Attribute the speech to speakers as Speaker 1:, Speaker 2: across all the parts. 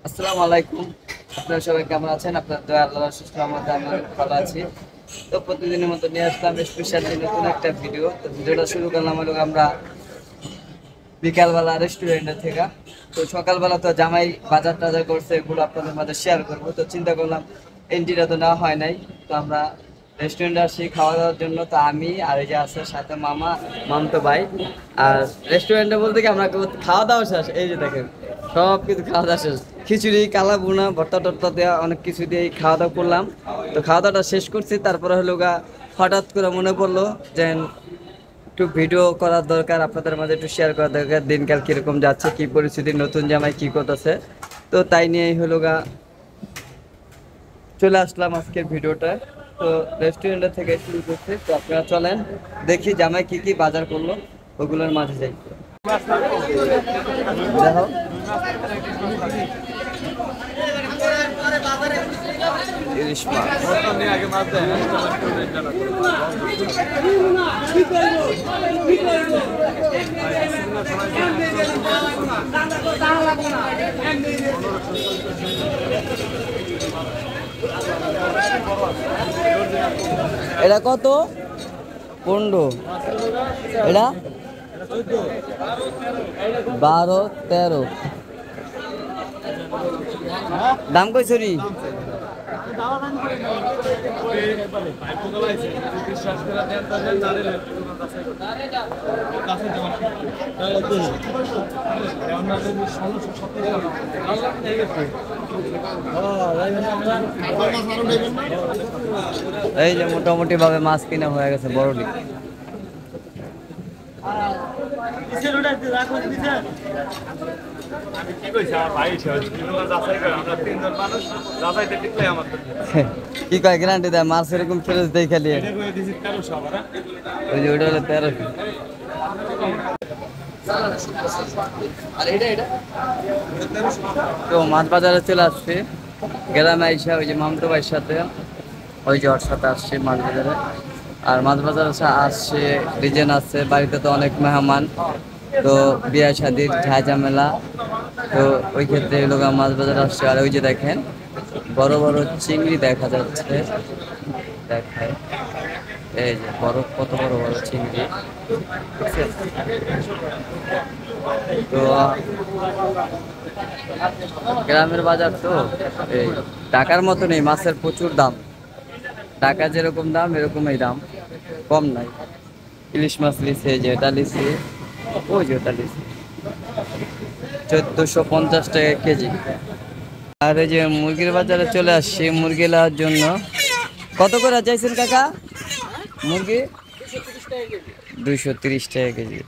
Speaker 1: আসসালামু আলাইকুম। আপনারা সবাই কেমন আছেন? আপনার দয়া আল্লাহর সুস্থ রহমতে আমি অনেক ভালো আছি। তো প্রতিদিনের মতো নিয়ে আসলাম স্পেশালি নতুন একটা ভিডিও। তো ভিডিওটা শুরু করলাম হলো আমরা বিকালবেলা রেস্টুরেন্টের থেকে। তো সকালবেলা তো জামাই বাজার টাজার করছে, এগুলো আপনাদের মাঝে শেয়ার করবো। তো চিন্তা করলাম এন্ট্রিটা তো নেওয়া হয় নাই, তো আমরা রেস্টুরেন্টে আসি খাওয়া দাওয়ার জন্য। তো আমি আর এই যে আছে সাথে মামা, মামতো ভাই। আর রেস্টুরেন্টে বলতে কি আমরা খাওয়া দাওয়া শেষ, এই যে দেখেন সব কিছু খাওয়া দাওয়া শেষ। খিচুড়ি, কালা বুনা, ভর্তা টর্তা দেওয়া অনেক কিছু দিয়ে খাওয়া দাওয়া করলাম। তো খাওয়া দাওয়াটা শেষ করছি, তারপরে হলো গা হঠাৎ করে মনে পড়লো যে একটু ভিডিও করার দরকার, আপনাদের মাঝে একটু শেয়ার করা দরকার দিনকাল কিরকম যাচ্ছে, কি পরিস্থিতি, নতুন জামাই কি করতেছে। তো তাই নিয়েই হলো গা চলে আসলাম আজকের ভিডিওটা। তো রেস্টুরেন্টের থেকে শুরু করছি। তো আপনারা চলেন দেখি জামাই কি কি বাজার করলো, ওগুলোর মাঝে যাই। দেখো ইলিশ মাছ, এটা কত? 15, এটা 12, 13 দাম কইছরি। এই যে মোটামুটি ভাবে মাছ কিনা হয়ে গেছে বড়ডি। কি কয় গ্যারান্টি দেয় মাছ এরকম ফ্রেশ দেই খালি? ওই যে ওইটা হলো 1300। তো মাছ বাজারে চলে আসছে গ্রামে আইসা, ওই যে মামতো ভাইয়ের সাথে, ওই যে ওর সাথে আসছে মাছ বাজারে। আর মাছ বাজারে আসছে ডিজাইন আছে, বাড়িতে তো অনেক মেহমান, তো বিয়ে শাদির ঝাঁ ঝামেলা, তো ওই ক্ষেত্রে লোক মাছ বাজার আসছে। আর ওই যে দেখেন বড় বড় চিংড়ি দেখা যাচ্ছে, দেখায় এই যে বড় কত বড় বড় চিংড়ি। তো গ্রামের বাজার তো এই ঢাকার মতো নেই, মাছের প্রচুর দাম। ঢাকা যেরকম দাম এরকমই দাম, কম নাই। ইলিশ মাছ লিছে, যে এটা লিছে, ওই যে ওটা লিছে 1450 টাকা কেজি। আর এই যে মুরগির বাজারে চলে আসছি মুরগি নেওয়ার জন্য। কত করে চাইছেন কাকা মুরগি? 230 টাকা কেজি।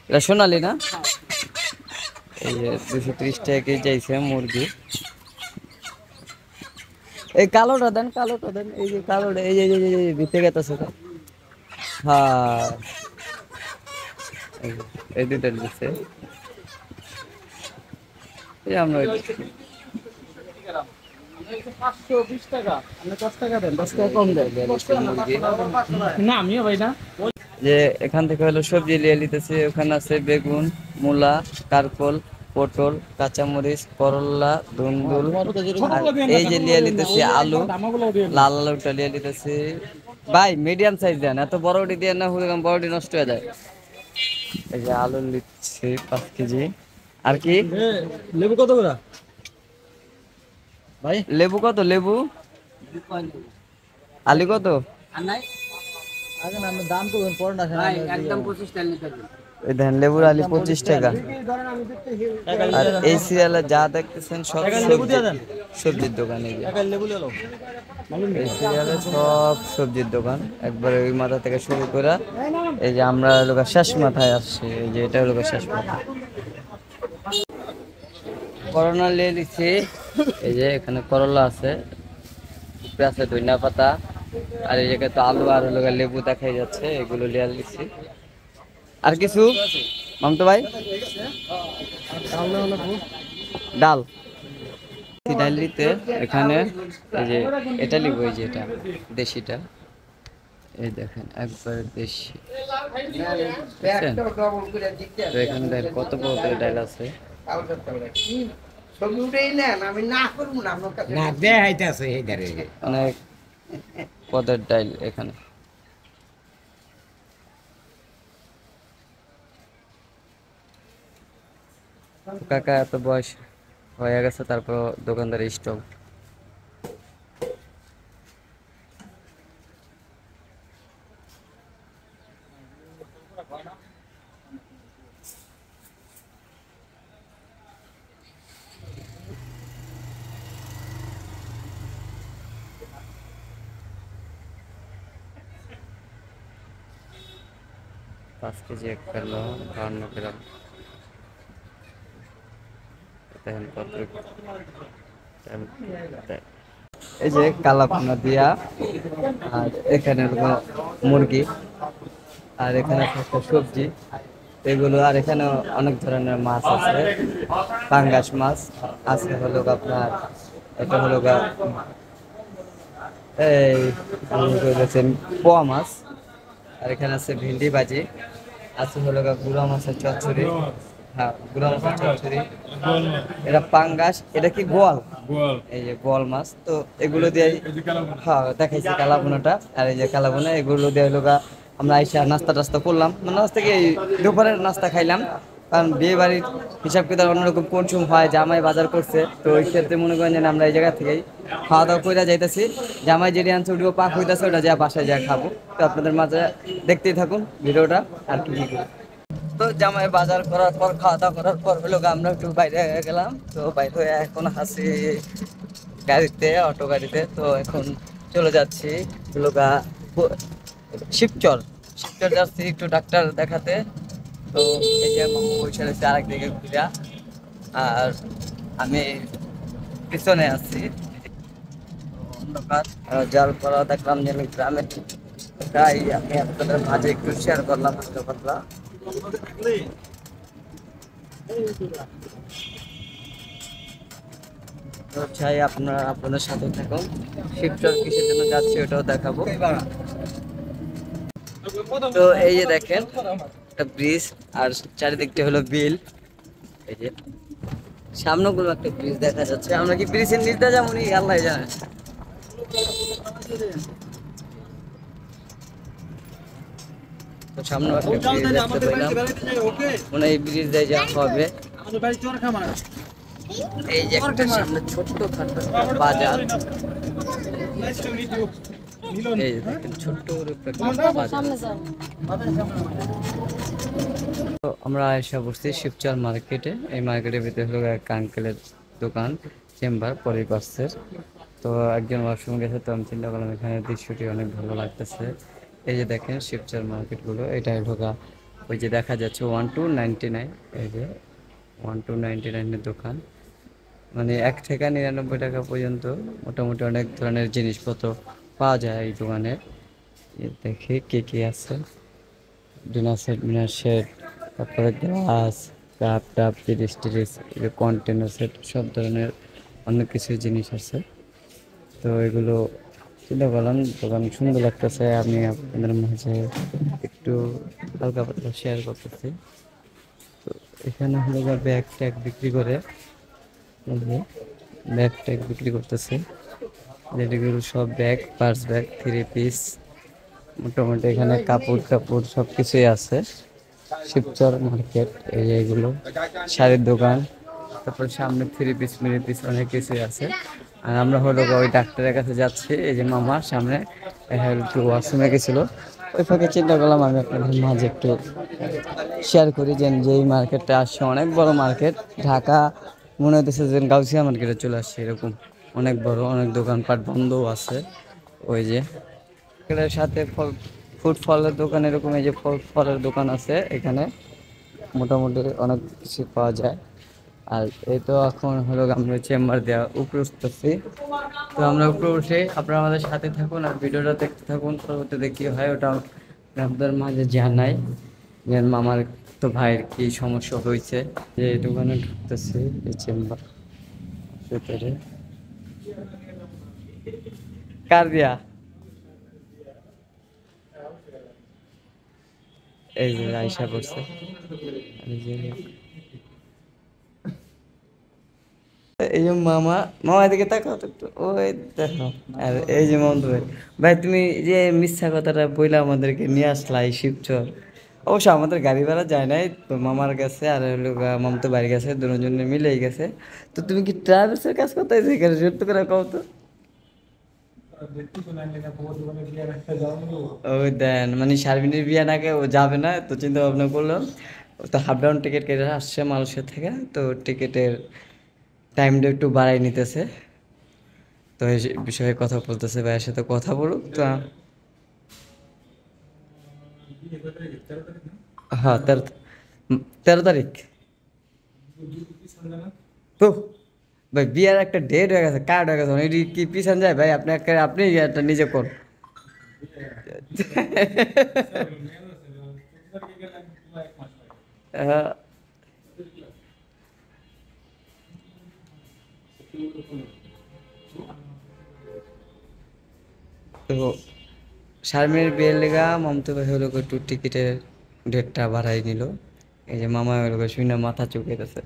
Speaker 1: এটা সোনালি না? এই যে 230 টাকা কেজি চাইছে মুরগি। এই কালোটা দেন, কালোটা দেন, এই যে কালোটা, এই যে ভিতরে গেছে। হ্যাঁ এই দুইটা দিচ্ছে। এই আমরা
Speaker 2: 520 টাকা, আপনি 10 টাকা দেন।
Speaker 1: 10 টাকা কম দেয় মুরগি।
Speaker 2: না আমিও ভাই না।
Speaker 1: যে এখান থেকে হলো সবজি লিয়ে নিতেছি। ওখানে আছে বেগুন, মূলা, কারকল, পটল, কাঁচামরিচ, করলা, ধুন্দুল। আর এই যে লিয়ে নিতেছি আলু, লাল আলুটা লিয়ে নিতেছি। ভাই মিডিয়াম সাইজ দেন, এত বড়টি দিয়ে না হলে বড়টি নষ্ট হয়ে যায়। এই যে আলু নিচ্ছি 5 কেজি। আর কি
Speaker 2: লেবু কত করে ভাই?
Speaker 1: লেবু কত? লেবু আলু কত?
Speaker 2: আগে না, আপনি দাম করবেন পরে না। ভাই একদম 25 টাকা নিতে হবে।
Speaker 1: এই দেখেন লেবুর আলু 25 টাকা। আর এই সিরিয়ালে যা দেখতেছেন সব সবজির দোকান। এই যে এই সিরিয়ালে সব সবজির দোকান, একবারে ওই মাথা থেকে শুরু করে এই যে আমরা লোক শেষ মাথায় আসছি। এই যে এটা লোক শেষ মাথা। করলা নিয়ে নিচ্ছি। এই যে এখানে করলা আছে, উপরে আছে ধনিয়া পাতা, আর এই জায়গায় তো আলু আর হলো লেবু দেখাই যাচ্ছে, এগুলো লিয়ে নিচ্ছি। আর কিছু মামতো ভাই? ডাল ডাল নিতে এখানে এই যে এটা লিখবো, এই যে এটা দেশিটা, এই দেখেন একবার দেশি। তো এখানে দেখেন কত বড় করে ডাল আছে।
Speaker 3: ছবি উঠেই নেন, আমি না করবো না আপনার কাছে।
Speaker 4: না দেখাইতেছে এই ধারে
Speaker 1: অনেক পদের ডাইল এখানে। কাকা এত বয়স হয়ে গেছে, তারপর দোকানদারি স্টক। পাঁচ কেজি এক কিলো 52 গ্রাম। দেখেন কত। এই যে কালাপোনা দিয়া, আর এখানে হলো মুরগি, আর এখানে একটা সবজি এগুলো, আর এখানে অনেক ধরনের মাছ আছে, পাঙ্গাস মাছ আছে হলো আপনার। এটা হলো এই পোয়া মাছ, আর এখানে আছে ভেন্ডি ভাজি, আছে হলো গুড়া মাছের চচ্চড়ি। হ্যাঁ, গুড়া মাছের চচ্চড়ি। এটা পাঙ্গাস, এটা কি বোয়াল, এই যে বোয়াল মাছ। তো এগুলো দিয়ে, হ্যাঁ দেখাইছি কালাভুনাটা, আর এই যে কালাভুনা এগুলো দিয়ে হলো আমরা আইসা নাস্তা টাস্তা করলাম, মানে নাস্তা কি এই দুপুরের নাস্তা খাইলাম। কারণ বিয়ে বাড়ির হিসাব কিতাব অন্যরকম কনসুম হয়, জামাই বাজার করছে, তো ওই ক্ষেত্রে মনে করেন যে আমরা এই জায়গা থেকেই খাওয়া দাওয়া করে যাইতেছি। জামাই যেটি আনছে ওটিও পাক হইতেছে, ওটা যা বাসায় যা খাবো। তো আপনাদের মাঝে দেখতেই থাকুন ভিডিওটা আর কি কি করি। তো জামাই বাজার করার পর, খাওয়া দাওয়া করার পর হলো আমরা একটু বাইরে গেলাম। তো বাইরে হয়ে এখন হাসি গাড়িতে, অটো গাড়িতে। তো এখন চলে যাচ্ছি হলো শিবচর। শিবচর যাচ্ছি একটু ডাক্তার দেখাতে। তো এই যে মামু বসে রয়েছে আরেক দিকে ঘুরা, আর আমি পিছনে আছি। অন্ধকার যার পর দেখলাম যে আমি গ্রামে, তাই আমি আপনাদের মাঝে একটু শেয়ার করলাম হালকা পাতলা। তো চাই আপনারা আপনাদের সাথে থাকুন। শিবচর কিসের জন্য যাচ্ছি ওটাও দেখাবো। তো এই যে দেখেন একটা ব্রিজ, আর চারিদিকটা হলো বিল। এই যে সামনে কোনো একটা ব্রিজ দেখা যাচ্ছে। আমরা কি ব্রিজের নিচে যাবো নি আল্লাহ জানে। তো সামনে একটা ব্রিজ দেখতে পেলাম, মানে এই ব্রিজ দিয়ে যাওয়া হবে। এই যে একটা সামনে ছোট্ট খাটো বাজার, এই যে দেখেন ছোট্ট একটা বাজার। তো আমরা এসে বসছি শিবচর মার্কেটে। এই মার্কেটের ভিতরে হলো এক আঙ্কেলের দোকান, চেম্বার পরিপার্সের। তো একজন ওয়াশরুম গেছে, তো আমি চিন্তা করলাম এখানে দৃশ্যটি অনেক ভালো লাগতেছে। এই যে দেখেন শিবচর মার্কেটগুলো, এটা ঢোকা ওই যে দেখা যাচ্ছে 1299। এই যে 1299-এর দোকান, মানে 1 থেকে 99 টাকা পর্যন্ত মোটামুটি অনেক ধরনের জিনিসপত্র পাওয়া যায় এই দোকানে। দেখি কি কি আছে। ডিনার সেট, মিনার সেট, তারপরে গ্লাস, কাপ টাপ, তিরিশ কন্টেনার সেট, সব ধরনের অনেক কিছু জিনিস আছে। তো এগুলো চিন্তা করলাম দোকান সুন্দর লাগতেছে, আমি আপনাদের মাঝে একটু হালকা পাতলা শেয়ার করতেছি। তো এখানে হলো ব্যাগ ট্যাগ বিক্রি করে, ব্যাগ ট্যাগ বিক্রি করতেছে। যেগুলো সব ব্যাগ, পার্স ব্যাগ, 3 পিস, মোটামুটি এখানে কাপড় টাপড় সব কিছুই আছে। শিবচর মার্কেট, এই যে এগুলো শাড়ির দোকান, তারপর সামনে 3 পিস মিনি পিস অনেক কিছুই আছে। আর আমরা হলো ওই ডাক্তারের কাছে যাচ্ছি। এই যে মামা সামনে একটু ওয়াশরুমে গেছিলো, ওই ফাঁকে চিন্তা করলাম আমি আপনাদের মাঝে একটু শেয়ার করি যে এই মার্কেটটা আসছে, অনেক বড় মার্কেট। ঢাকা মনে হতেছে যে গাউসিয়া মার্কেটে চলে আসছে, এরকম অনেক বড়, অনেক দোকানপাট বন্ধও আছে। ওই যে এটার সাথে ফুড ফলের দোকান, এরকম এই যে ফলের দোকান আছে এখানে, মোটামুটি অনেক কিছু পাওয়া যায়। আর এই তো এখন হলো আমরা চেম্বার দেওয়া উপরে উঠতেছি। তো আমরা উপরে উঠে আপনারা আমাদের সাথে থাকুন আর ভিডিওটা দেখতে থাকুন। পরবর্তীতে কি হয় ওটা আপনাদের মাঝে জানাই যে মামার তো ভাইয়ের কি সমস্যা হয়েছে। যে এই দোকানে ঢুকতেছি, এই চেম্বার ভিতরে কার দিয়া, এই যে আয়সা করছে। এই যে এই যে মামা, মামা এদিকে তাকাও তো একটু, ওই দেখো। আর এই যে মামা ভাই, ভাই তুমি যে মিথ্যা কথাটা বইলা আমাদেরকে নিয়ে আসলা এই শিবচর, অবশ্য আমাদের গাড়ি ভাড়া যায় নাই তো, মামার কাছে আর হলো মামতো বাড়ি গেছে, দুজনে মিলেই গেছে। তো তুমি কি ট্রাভেলসের কাজ করতে এখানে সত্য করে কও তো। ওই দেন মানে শারমিনের বিয়ে নাকি ও যাবে না, তো চিন্তা ভাবনা করলাম। ও তো হাফ ডাউন টিকিট কেটে আসছে মালয়েশিয়া থেকে, তো টিকিটের টাইমটা একটু বাড়াই নিতেছে। তো এই বিষয়ে কথা বলতেছে, ভাইয়ের সাথে কথা বলুক তো। হ্যাঁ 13 তারিখ। তো ভাই বিয়ার একটা ডেট হয়ে গেছে, কার্ড হয়ে গেছে, এটি কি পিছান যায় ভাই? আপনি একটা নিজে কোন। হ্যাঁ, তো শারমিনের বিয়ের লেগা মমতা ভাই হলো একটু টিকিটের ডেটটা বাড়াই নিল। এই যে মামা হলো শুনে মাথা চুকে গেছে।